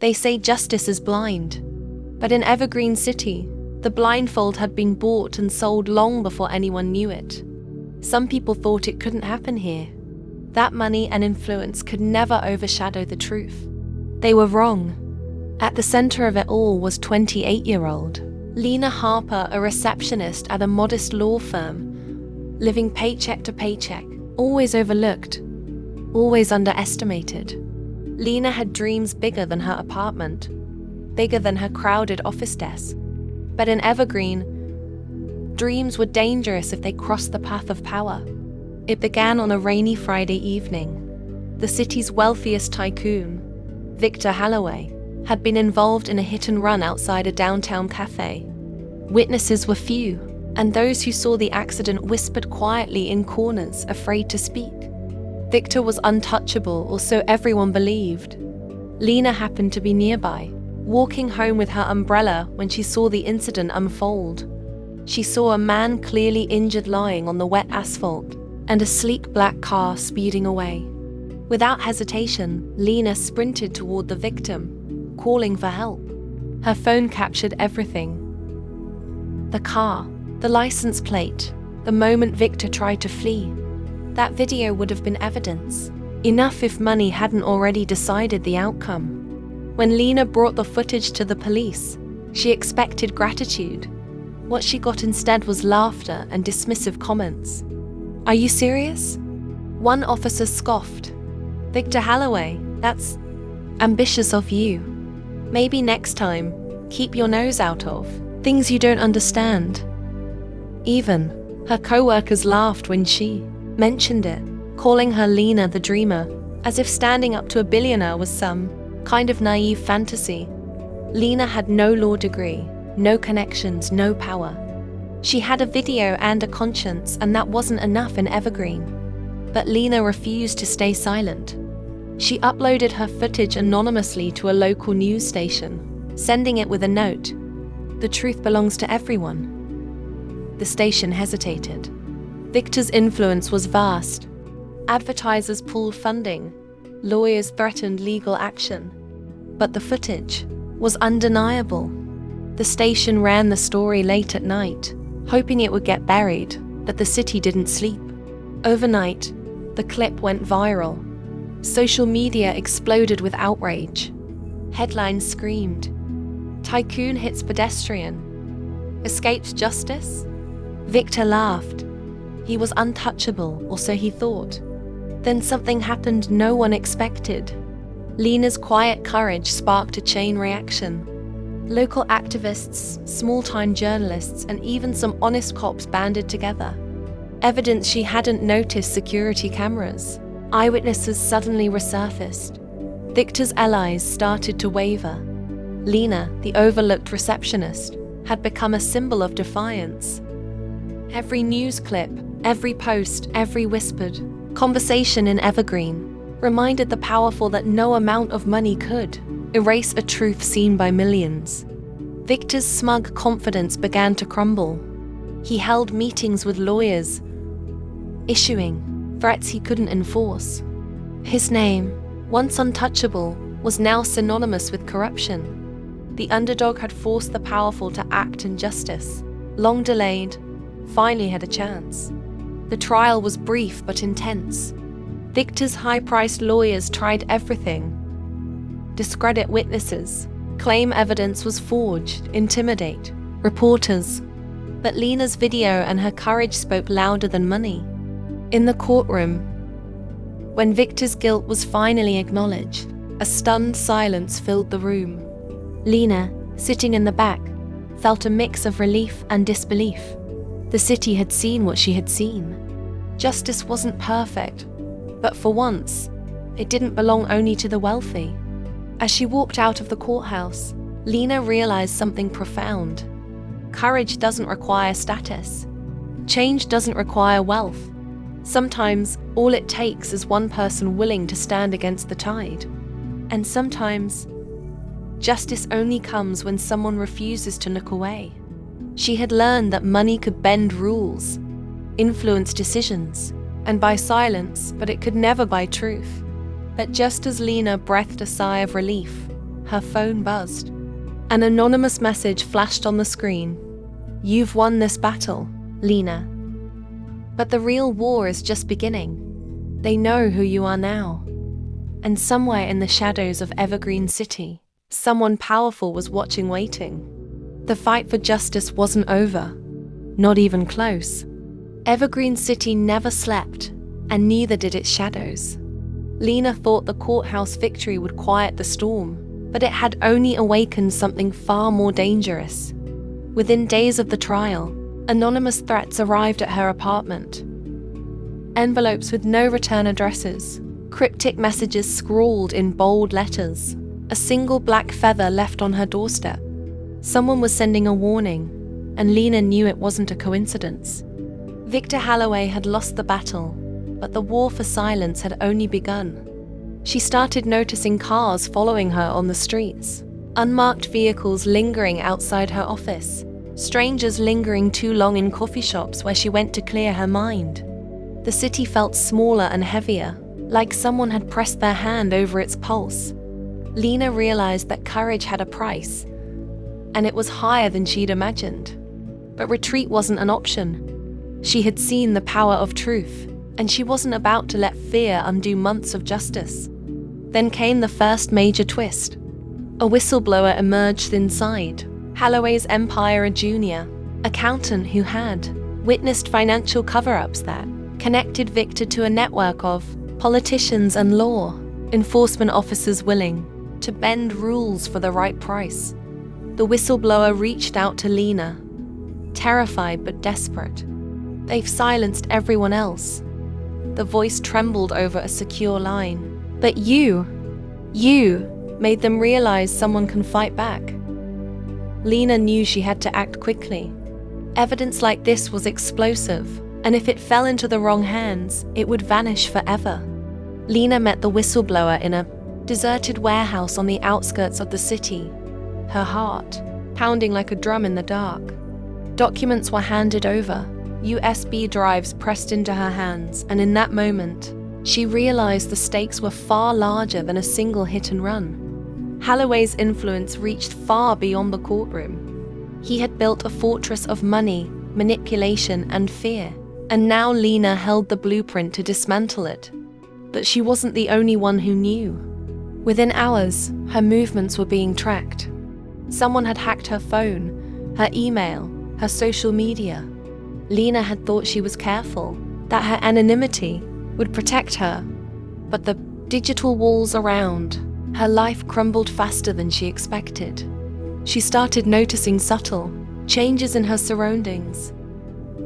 They say justice is blind. But in Evergreen City, the blindfold had been bought and sold long before anyone knew it. Some people thought it couldn't happen here. That money and influence could never overshadow the truth. They were wrong. At the center of it all was 28-year-old Lena Harper, a receptionist at a modest law firm, living paycheck to paycheck, always overlooked, always underestimated. Lena had dreams bigger than her apartment, bigger than her crowded office desk. But in Evergreen, dreams were dangerous if they crossed the path of power. It began on a rainy Friday evening. The city's wealthiest tycoon, Victor Holloway, had been involved in a hit-and-run outside a downtown cafe. Witnesses were few, and those who saw the accident whispered quietly in corners, afraid to speak. Victor was untouchable, or so everyone believed. Lena happened to be nearby, walking home with her umbrella when she saw the incident unfold. She saw a man clearly injured lying on the wet asphalt, and a sleek black car speeding away. Without hesitation, Lena sprinted toward the victim, calling for help. Her phone captured everything. The car, the license plate, the moment Victor tried to flee. That video would have been evidence, enough if money hadn't already decided the outcome. When Lena brought the footage to the police, she expected gratitude. What she got instead was laughter and dismissive comments. "Are you serious?" One officer scoffed. "Victor Holloway, that's ambitious of you. Maybe next time, keep your nose out of things you don't understand." Even her co-workers laughed when she mentioned it, calling her Lena the dreamer, as if standing up to a billionaire was some kind of naive fantasy. Lena had no law degree, no connections, no power. She had a video and a conscience, and that wasn't enough in Evergreen. But Lena refused to stay silent. She uploaded her footage anonymously to a local news station, sending it with a note: "The truth belongs to everyone." The station hesitated. Victor's influence was vast. Advertisers pulled funding. Lawyers threatened legal action. But the footage was undeniable. The station ran the story late at night, hoping it would get buried, but the city didn't sleep. Overnight, the clip went viral. Social media exploded with outrage. Headlines screamed, "Tycoon hits pedestrian. Escapes justice?" Victor laughed. He was untouchable, or so he thought. Then something happened no one expected. Lena's quiet courage sparked a chain reaction. Local activists, small-time journalists, and even some honest cops banded together. Evidence she hadn't noticed: security cameras. Eyewitnesses suddenly resurfaced. Victor's allies started to waver. Lena, the overlooked receptionist, had become a symbol of defiance. Every news clip, every post, every whispered conversation in Evergreen reminded the powerful that no amount of money could erase a truth seen by millions. Victor's smug confidence began to crumble. He held meetings with lawyers, issuing threats he couldn't enforce. His name, once untouchable, was now synonymous with corruption. The underdog had forced the powerful to act in justice. Long delayed, finally had a chance. The trial was brief but intense. Victor's high-priced lawyers tried everything: discredit witnesses, claim evidence was forged, intimidate reporters. But Lena's video and her courage spoke louder than money. In the courtroom, when Victor's guilt was finally acknowledged, a stunned silence filled the room. Lena, sitting in the back, felt a mix of relief and disbelief. The city had seen what she had seen. Justice wasn't perfect, but for once, it didn't belong only to the wealthy. As she walked out of the courthouse, Lena realized something profound. Courage doesn't require status. Change doesn't require wealth. Sometimes, all it takes is one person willing to stand against the tide. And sometimes, justice only comes when someone refuses to look away. She had learned that money could bend rules, influence decisions, and buy silence, but it could never buy truth. But just as Lena breathed a sigh of relief, Her phone buzzed. An anonymous message flashed on the screen. "You've won this battle, Lena. But the real war is just beginning. They know who you are now." And somewhere in the shadows of Evergreen City, someone powerful was watching, waiting. The fight for justice wasn't over. Not even close. Evergreen City never slept, and neither did its shadows. Lena thought the courthouse victory would quiet the storm, but it had only awakened something far more dangerous. Within days of the trial, anonymous threats arrived at her apartment. Envelopes with no return addresses, cryptic messages scrawled in bold letters, a single black feather left on her doorstep. Someone was sending a warning, and Lena knew it wasn't a coincidence. Victor Holloway had lost the battle, but the war for silence had only begun. She started noticing cars following her on the streets, unmarked vehicles lingering outside her office, strangers lingering too long in coffee shops where she went to clear her mind. The city felt smaller and heavier, like someone had pressed their hand over its pulse. Lena realized that courage had a price, and it was higher than she'd imagined. But retreat wasn't an option. She had seen the power of truth, and she wasn't about to let fear undo months of justice. Then came the first major twist. A whistleblower emerged inside, Holloway's empire junior, accountant who had witnessed financial cover-ups that connected Victor to a network of politicians and law enforcement officers willing to bend rules for the right price. The whistleblower reached out to Lena, terrified but desperate. "They've silenced everyone else." The voice trembled over a secure line. "But you made them realize someone can fight back." Lena knew she had to act quickly. Evidence like this was explosive, and if it fell into the wrong hands, it would vanish forever. Lena met the whistleblower in a deserted warehouse on the outskirts of the city, her heart pounding like a drum in the dark. Documents were handed over, USB drives pressed into her hands, and in that moment, she realized the stakes were far larger than a single hit and run. Holloway's influence reached far beyond the courtroom. He had built a fortress of money, manipulation, and fear, and now Lena held the blueprint to dismantle it. But she wasn't the only one who knew. Within hours, her movements were being tracked. Someone had hacked her phone, her email, her social media. Lena had thought she was careful, that her anonymity would protect her. But the digital walls around her life crumbled faster than she expected. She started noticing subtle changes in her surroundings.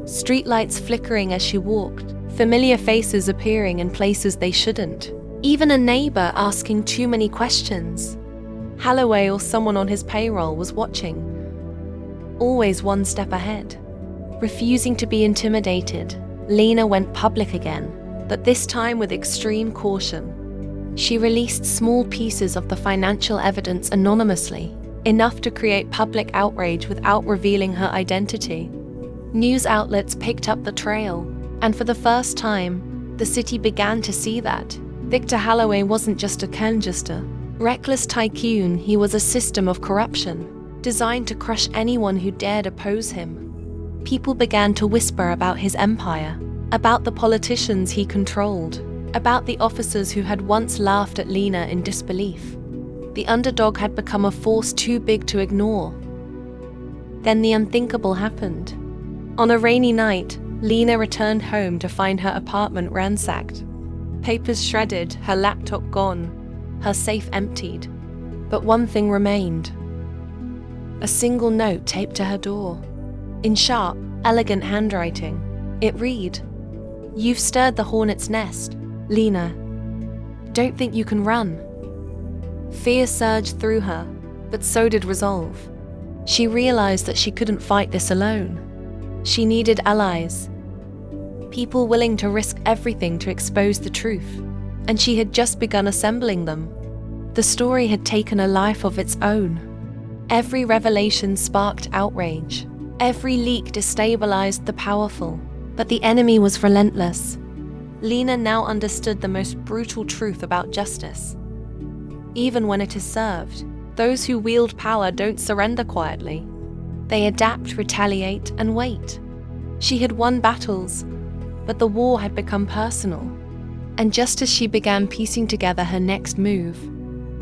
Streetlights flickering as she walked, familiar faces appearing in places they shouldn't. Even a neighbor asking too many questions. Holloway or someone on his payroll was watching, always one step ahead. Refusing to be intimidated, Lena went public again, but this time with extreme caution. She released small pieces of the financial evidence anonymously, enough to create public outrage without revealing her identity. News outlets picked up the trail, and for the first time, the city began to see that Victor Holloway wasn't just a gangster, reckless tycoon. He was a system of corruption, designed to crush anyone who dared oppose him. People began to whisper about his empire, about the politicians he controlled, about the officers who had once laughed at Lena in disbelief. The underdog had become a force too big to ignore. Then the unthinkable happened. On a rainy night, Lena returned home to find her apartment ransacked. Papers shredded, her laptop gone, her safe emptied. But one thing remained. A single note taped to her door. In sharp, elegant handwriting, it read, "You've stirred the hornet's nest, Lena. Don't think you can run." Fear surged through her, but so did resolve. She realized that she couldn't fight this alone. She needed allies. People willing to risk everything to expose the truth, and she had just begun assembling them. The story had taken a life of its own. Every revelation sparked outrage. Every leak destabilized the powerful, but the enemy was relentless. Lena now understood the most brutal truth about justice. Even when it is served, Those who wield power don't surrender quietly. They adapt, retaliate, and wait. She had won battles, but the war had become personal. And just as she began piecing together her next move,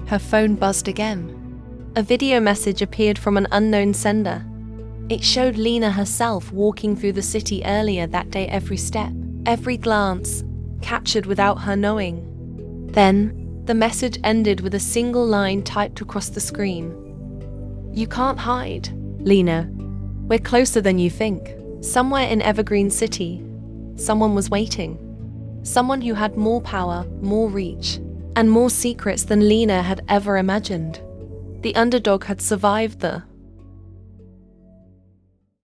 her phone buzzed again. A video message appeared from an unknown sender. It showed Lena herself walking through the city earlier that day, every step, every glance, captured without her knowing. Then, the message ended with a single line typed across the screen. "You can't hide, Lena. We're closer than you think." Somewhere in Evergreen City, someone was waiting. Someone who had more power, more reach, and more secrets than Lena had ever imagined. The underdog had survived the